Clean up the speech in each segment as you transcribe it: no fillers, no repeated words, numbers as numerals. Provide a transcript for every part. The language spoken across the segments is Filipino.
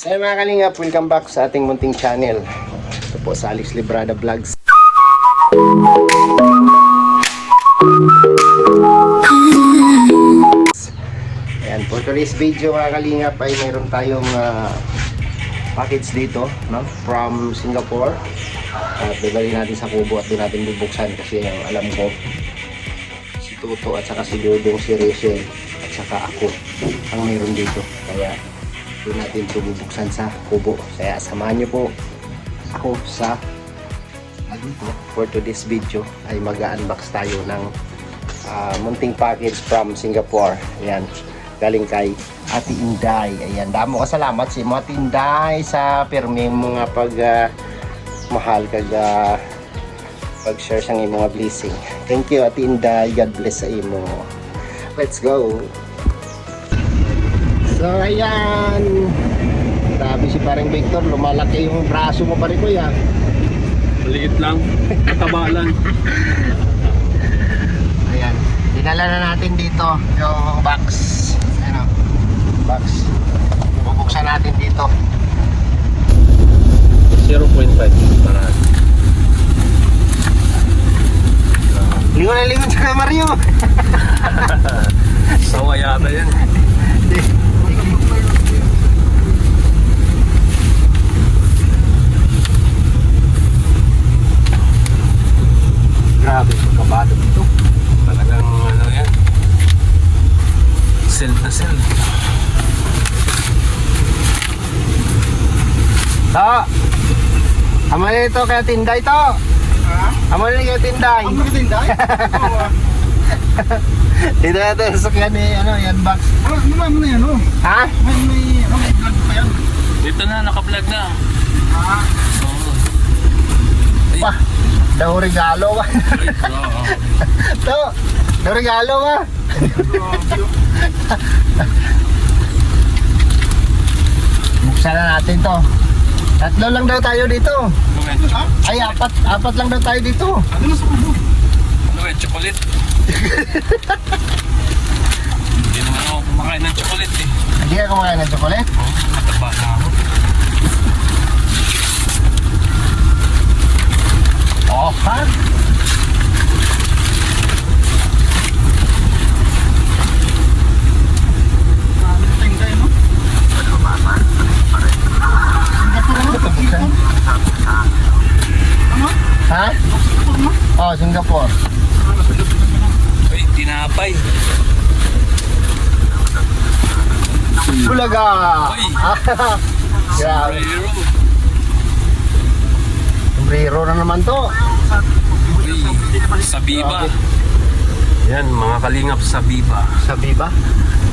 So mga kalingap, welcome back sa ating munting channel. Ito po sa Alex Librada Vlogs. Ayan, for today's video mga kalingap ay mayroon tayong package dito, no? From Singapore. At bibali natin sa kubo at doon natin bubuksan kasi alam ko si Toto at saka si Dudong, si Rachel at saka ako ang mayroon dito. Kaya doon natin ito bubuksan sa kubo. Kaya samahan nyo po ako sa for today's video ay mag-unbox tayo ng munting package from Singapore. Ayan, galing kay Ate Inday. Ayan, damo ka salamat si mo Ate Inday sa pirmi mga pag mahal kag pag-share sa mga blessing. Thank you Ate Inday, God bless sa imo. Let's go. So ayan, grabe si paring Victor, lumalaki yung braso mo pa rin kuya. Maliit lang, mataba lang. Ayan, dinala na natin dito yung box. Ayan o, box. Bubuksan natin dito. 0.5 para. Lingon na lingon sa Mario. Sawa yata yan. Grabe, kabado dito. Talagang ano yan. Sell na sell. To, amo na ito kaya Tinday to. Amo na kaya Tinday. Amo na Tinday? Dito na ito sa kanya ni ano, yan box. Ano na yan, oh? Ha? May vlog pa yan. Dito na, naka-vlog na. Oo. Pa, daw regalo ba? To, daw regalo ba? Buksan na natin to. Tatlo lang daw tayo dito. Ay, apat lang daw tayo dito. Ano na sa kubo? Ano yan, chocolate? Hindi naman ako kumakain ng chocolate eh. Hindi ka kumakain ng chocolate? Mataba na ako. Oh, ha? Tinday, no? Ha? Oh, Singapore. Uy, tinapay. Bulaga! Uy. Grabe. Sombrero. Sombrero na naman to. Uy, Sabiba. Yan, mga kalingap Sabiba. Sabi ba?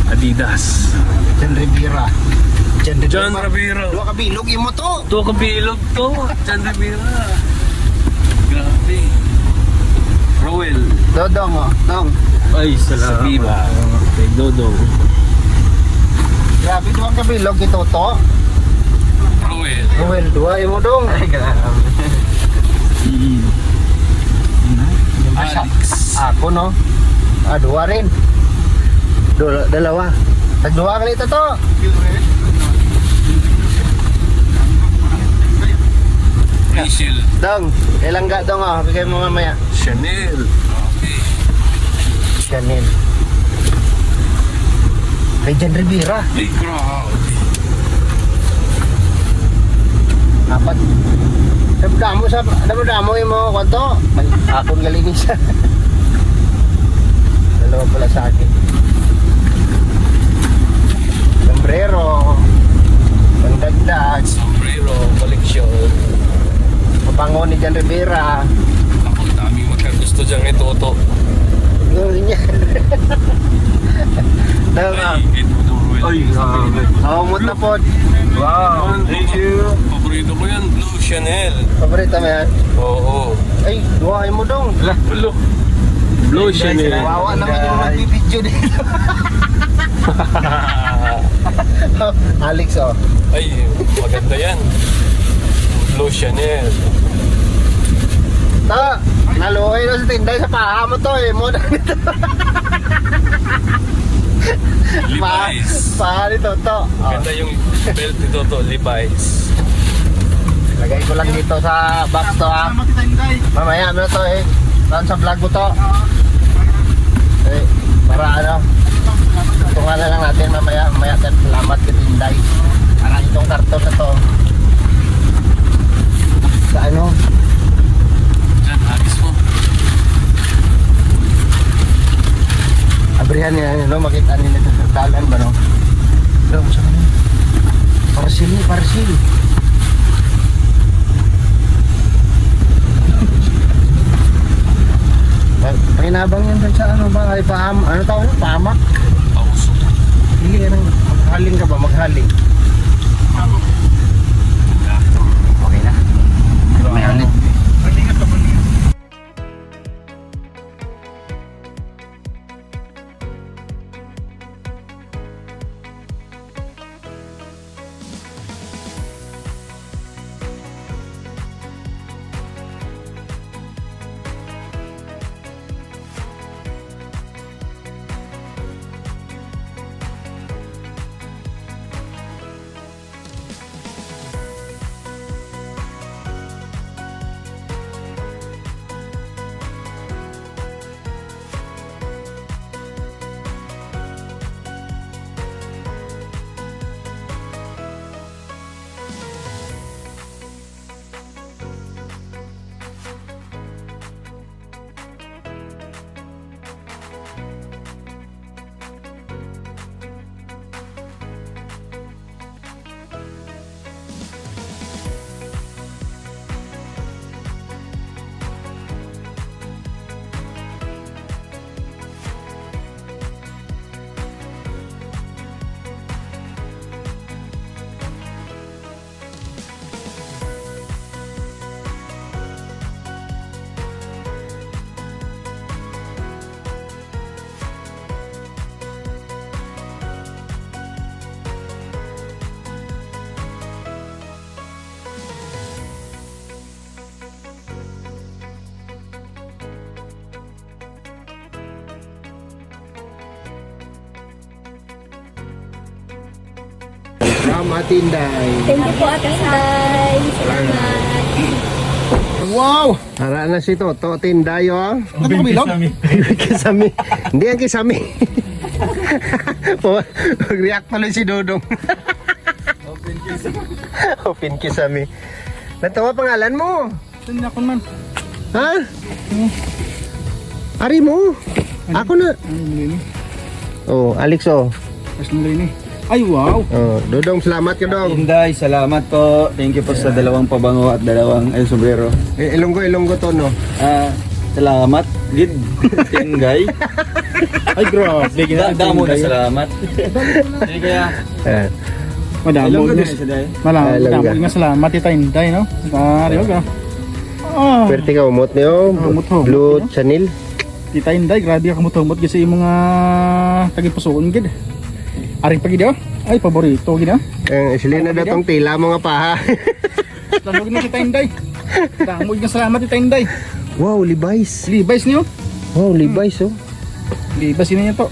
Adidas. Jan Rivera. John Rivera. Dua kabilog imo to. Ito kabilog to. John Rivera. Grabe. Rowell. Dodong oh. Dong. Ay, Sabiba. Kay Dodong. Grabe dua kabilog ito to. Rowell. Well, dua imo dong. Ay, grabe. Alex. Ako no. Dua rin. Dalawa. Tagduwa ka nito to. Rachel. Dong, ilang ga dong oh. Bigay mo mamaya. Chanel. Okay. Chanel. Kay Jan Rivera. Ay, grabe. Apat. Damo mo kwanto. Akong galing siya. Dalawa pala sa akin. Sombrero. Pandagdag. Sombrero collection. Papango ni Jan Rivera. Ako, daming magkagusto dyan kay Toto. Gawin niya. Tama. Ay, kay Dudong Ruel. Ay, grabe. Hamot na po. Wow. Thank you. Paborito ko yan, Blue Chanel. Paborito mo yan? Oo. Ay, duwain mo dong. Blue. Blue Chanel. Wawa naman yung magbibidyo dito. Alex oh. Ay, maganda yan. Blue Chanel. Ta, naluhay na sa tinday sa paha mo to eh. Mo na nito. Levi's. Paano ito to? Oh, Ganda yung belt ni Toto, Levi's. lagay ko lang dito sa box to ha. Salamat Tita Inday. Mamaya ano to eh. Saan sa vlog mo to? Eh, para ano? Tungan na lang natin mamaya. Mamaya tayo salamat kay Tinday. Para itong karton na to. Sa ano? Diyan, agis mo. Abrihan niya, no? Makita nila sa dalan ba, no? Pero, saan ka na? Parsil. Pakinabang yan dun sa ano ba? Ay, ano tawag? Pahamak? Pausok. Hindi, ano? Maghaling ka ba? Maghaling. Okay na. May ulit. Mag-ingat ka, mag-ingat. Salamat, Tinday. Thank you po, Ate Inday. Salamat. Wow! Hara na si Toto, Tinday, oh. Ano ka bilog? Kisame. Hindi yan kisame. Mag-react tuloy si Dodong. Open kisame. Natawa pangalan mo. Saan ako man? Ha? Ari mo. Ako na. Ano nila ini? Oh, Alex, oh. Mas nila ini. Ay, wow! Oh, Dodong, salamat ka, Dong. Inday, salamat po. Thank you po sa dalawang pabango at dalawang sombrero. Eh, Ilonggo to, no? Salamat, Lid. Tingay. Ay, grabe. Damo na salamat. Sige kaya. Eh, Madamo. Ilonggo din sa day. Madamo nga salamat Tita Inday, no? Ariyo ka. Ah, pwerte ka umot niyo. Umot-umot, Blue no? Chanel. Tita Inday, grabe ka mutumot kasi yung mga tagipasuon gid. Ari pa gid, oh. Ay, paborito gid, oh. Sila na datong tila mga paha. Landog na Tita Inday. Damo nga salamat Tita Inday. Wow, Levi's. Levi's niyo. Wow, Levi's, oh. Levi's niyo to.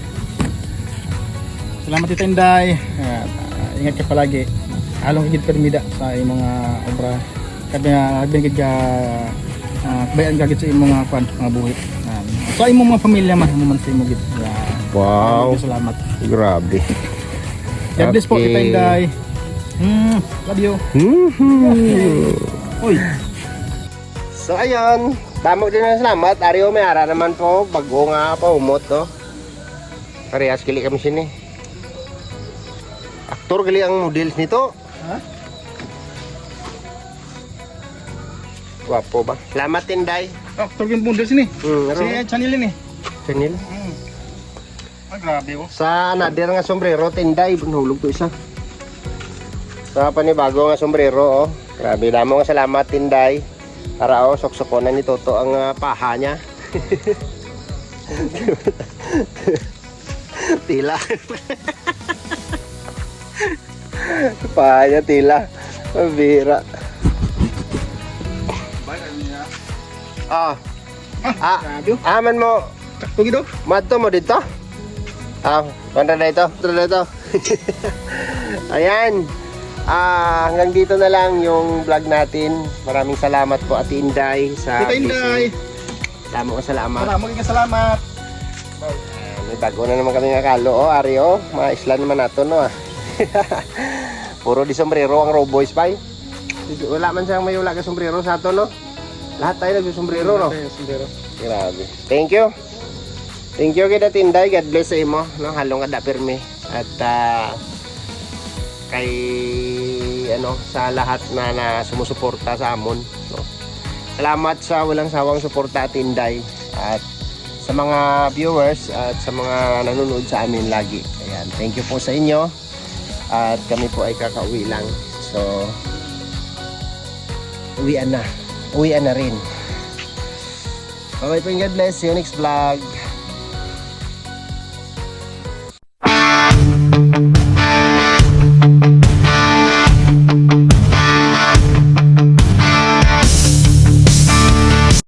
Salamat Tita Inday. At, ingat ka palagi. Along gid permida sa imong mga obra. Kabi nga gid ka bayan ka gid sa imong mga buhit. So imong mga pamilya man mo man sa imong gid. Wow. Salamat. Grabe. God bless po Okay. Tita Inday. Love you. Oy. So ayun, damo din ng salamat. Ario may ara naman po, bago nga pa umot, no? Parehas kili kami sini. Aktor gali ang models nito. Ha? Wapo ba? Salamat, Tinday. Aktor yung bundle sini. Ano? Si channel ini. Chanel. Grabe oh. Sa nadir nga sombrero, Tinday, nahulog to isa. Sa panibago nga sombrero, oh. Grabe, damo nga salamat, Tinday. Para oh, soksokonan ni Toto ang paha niya. Tila. Paha niya, tila. Mabira. Grabe oh. Aman mo, Sakto gid oh. madto mo dito? kontra na ito. Ayan. Hanggang dito na lang yung vlog natin. Maraming salamat po Ate Inday sa Tita Inday, Tama ko salamat. maraming salamat. May bago na naman kami nakalo. Ari mga isla naman nato no Puro di sombrero ang Raw Boys pa. Wala man siyang may wala ka sombrero sa ato no. Lahat tayo nag-sombrero no. Grabe. Thank you kay Tinday. God bless sa imo no. Halong kada permi. At kay sa lahat na sumusuporta sa amon no. Salamat sa walang sawang suporta Tinday at sa mga viewers at sa mga nanonood sa amin lagi. Ayan, thank you po sa inyo. At kami po ay kakauwi lang. So uwian na rin. Bye bye po and God bless. See you next vlog.